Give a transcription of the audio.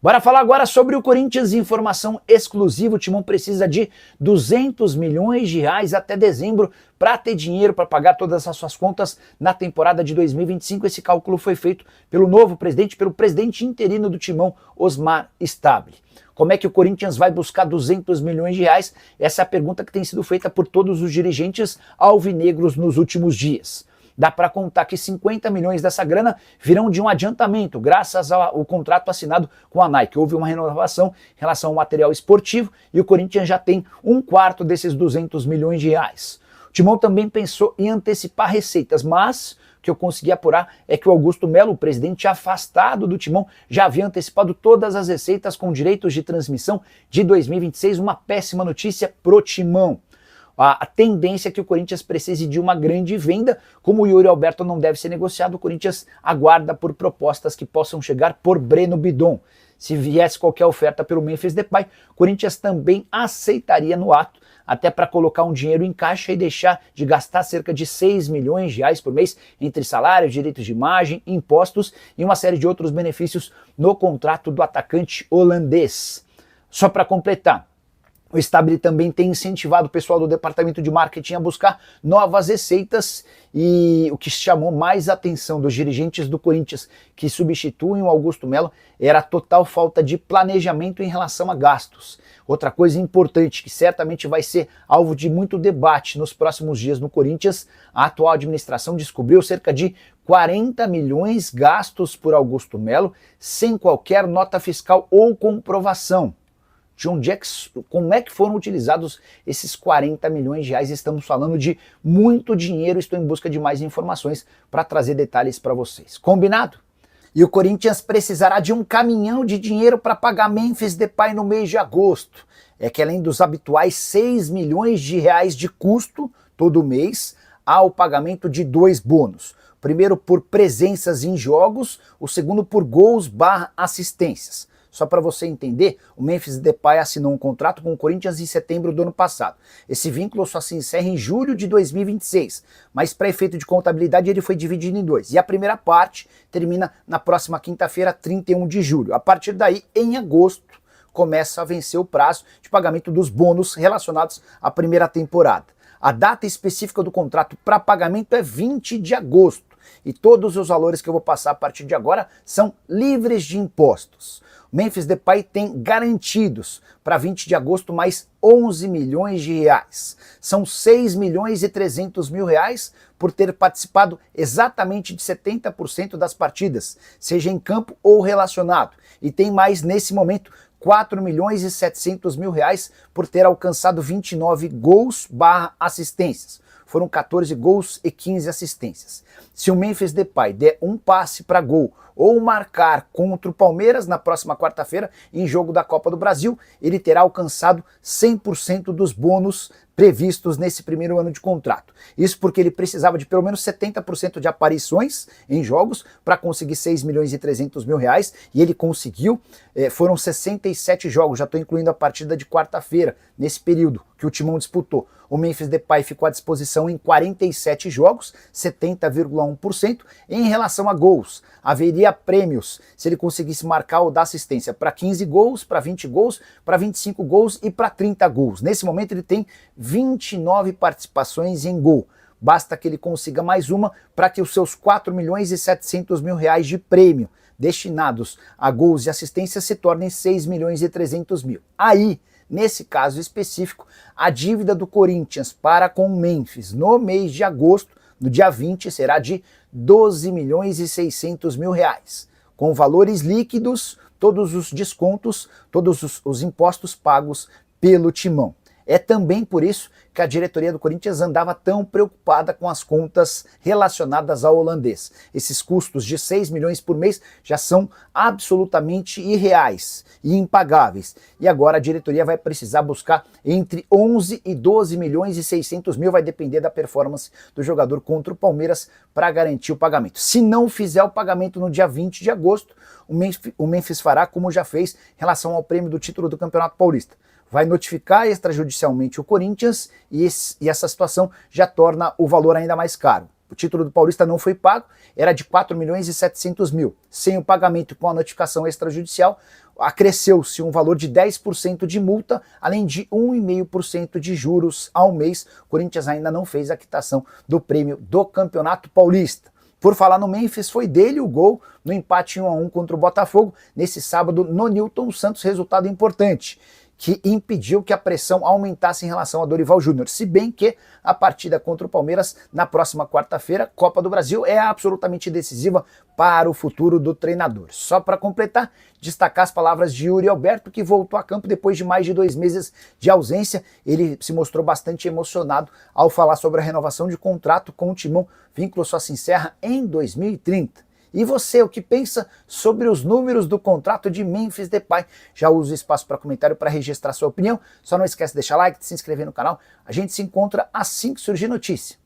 Bora falar agora sobre o Corinthians, informação exclusiva. O Timão precisa de 200 milhões de reais até dezembro para ter dinheiro para pagar todas as suas contas na temporada de 2025. Esse cálculo foi feito pelo novo presidente, pelo presidente interino do Timão, Osmar Stabile. Como é que o Corinthians vai buscar 200 milhões de reais? Essa é a pergunta que tem sido feita por todos os dirigentes alvinegros nos últimos dias. Dá para contar que 50 milhões dessa grana virão de um adiantamento, graças ao contrato assinado com a Nike. Houve uma renovação em relação ao material esportivo e o Corinthians já tem um quarto desses 200 milhões de reais. O Timão também pensou em antecipar receitas, mas o que eu consegui apurar é que o Augusto Melo, o presidente afastado do Timão, já havia antecipado todas as receitas com direitos de transmissão de 2026, uma péssima notícia pro Timão. A tendência é que o Corinthians precise de uma grande venda. Como o Yuri Alberto não deve ser negociado, o Corinthians aguarda por propostas que possam chegar por Breno Bidon. Se viesse qualquer oferta pelo Memphis Depay, o Corinthians também aceitaria no ato, até para colocar um dinheiro em caixa e deixar de gastar cerca de 6 milhões de reais por mês entre salários, direitos de imagem, impostos e uma série de outros benefícios no contrato do atacante holandês. Só para completar, o Stabile também tem incentivado o pessoal do departamento de marketing a buscar novas receitas, e o que chamou mais a atenção dos dirigentes do Corinthians que substituem o Augusto Melo era a total falta de planejamento em relação a gastos. Outra coisa importante que certamente vai ser alvo de muito debate nos próximos dias no Corinthians: a atual administração descobriu cerca de 40 milhões gastos por Augusto Melo sem qualquer nota fiscal ou comprovação. Como é que foram utilizados esses 40 milhões de reais? Estamos falando de muito dinheiro. Estou em busca de mais informações para trazer detalhes para vocês. Combinado? E o Corinthians precisará de um caminhão de dinheiro para pagar Memphis Depay no mês de agosto. É que além dos habituais 6 milhões de reais de custo todo mês, há o pagamento de 2 bônus. O primeiro por presenças em jogos, o segundo por gols/assistências. Só para você entender, o Memphis Depay assinou um contrato com o Corinthians em setembro do ano passado. Esse vínculo só se encerra em julho de 2026, mas para efeito de contabilidade ele foi dividido em 2. E a primeira parte termina na próxima quinta-feira, 31 de julho. A partir daí, em agosto, começa a vencer o prazo de pagamento dos bônus relacionados à primeira temporada. A data específica do contrato para pagamento é 20 de agosto. E todos os valores que eu vou passar a partir de agora são livres de impostos. O Memphis Depay tem garantidos para 20 de agosto mais 11 milhões de reais. São 6 milhões e 300 mil reais por ter participado exatamente de 70% das partidas, seja em campo ou relacionado. E tem mais nesse momento 4 milhões e 700 mil reais por ter alcançado 29 gols/assistências. Foram 14 gols e 15 assistências. Se o Memphis Depay der um passe para gol ou marcar contra o Palmeiras na próxima quarta-feira, em jogo da Copa do Brasil, ele terá alcançado 100% dos bônus previstos nesse primeiro ano de contrato. Isso porque ele precisava de pelo menos 70% de aparições em jogos para conseguir 6 milhões e 300 mil reais, e ele conseguiu. Foram 67 jogos, já estou incluindo a partida de quarta-feira, nesse período que o Timão disputou. O Memphis Depay ficou à disposição em 47 jogos, 70,1%. Em relação a gols, haveria prêmios se ele conseguisse marcar ou dar assistência para 15 gols, para 20 gols, para 25 gols e para 30 gols. Nesse momento ele tem 29 participações em gol. Basta que ele consiga mais uma para que os seus 4 milhões e 700 mil reais de prêmio destinados a gols e assistências se tornem 6 milhões e 300 mil. Aí, nesse caso específico, a dívida do Corinthians para com o Memphis no mês de agosto, no dia 20, será de 12 milhões e 600 mil reais, com valores líquidos, todos os descontos, todos os impostos pagos pelo Timão. É também por isso que a diretoria do Corinthians andava tão preocupada com as contas relacionadas ao holandês. Esses custos de 6 milhões por mês já são absolutamente irreais e impagáveis. E agora a diretoria vai precisar buscar entre 11 e 12 milhões e 600 mil, vai depender da performance do jogador contra o Palmeiras, para garantir o pagamento. Se não fizer o pagamento no dia 20 de agosto, o Memphis fará como já fez em relação ao prêmio do título do Campeonato Paulista. Vai notificar extrajudicialmente o Corinthians e essa situação já torna o valor ainda mais caro. O título do Paulista não foi pago, era de 4 milhões e 700 mil. Sem o pagamento com a notificação extrajudicial, acresceu-se um valor de 10% de multa, além de 1,5% de juros ao mês. O Corinthians ainda não fez a quitação do prêmio do Campeonato Paulista. Por falar no Memphis, foi dele o gol no empate 1-1 contra o Botafogo, nesse sábado no Newton Santos, resultado importante, que impediu que a pressão aumentasse em relação a Dorival Júnior. Se bem que a partida contra o Palmeiras, na próxima quarta-feira, Copa do Brasil, é absolutamente decisiva para o futuro do treinador. Só para completar, destacar as palavras de Yuri Alberto, que voltou a campo depois de mais de 2 meses de ausência. Ele se mostrou bastante emocionado ao falar sobre a renovação de contrato com o Timão. Vínculo só se encerra em 2030. E você, o que pensa sobre os números do contrato de Memphis Depay? Já usa o espaço para comentário para registrar sua opinião. Só não esquece de deixar like, de se inscrever no canal. A gente se encontra assim que surgir notícia.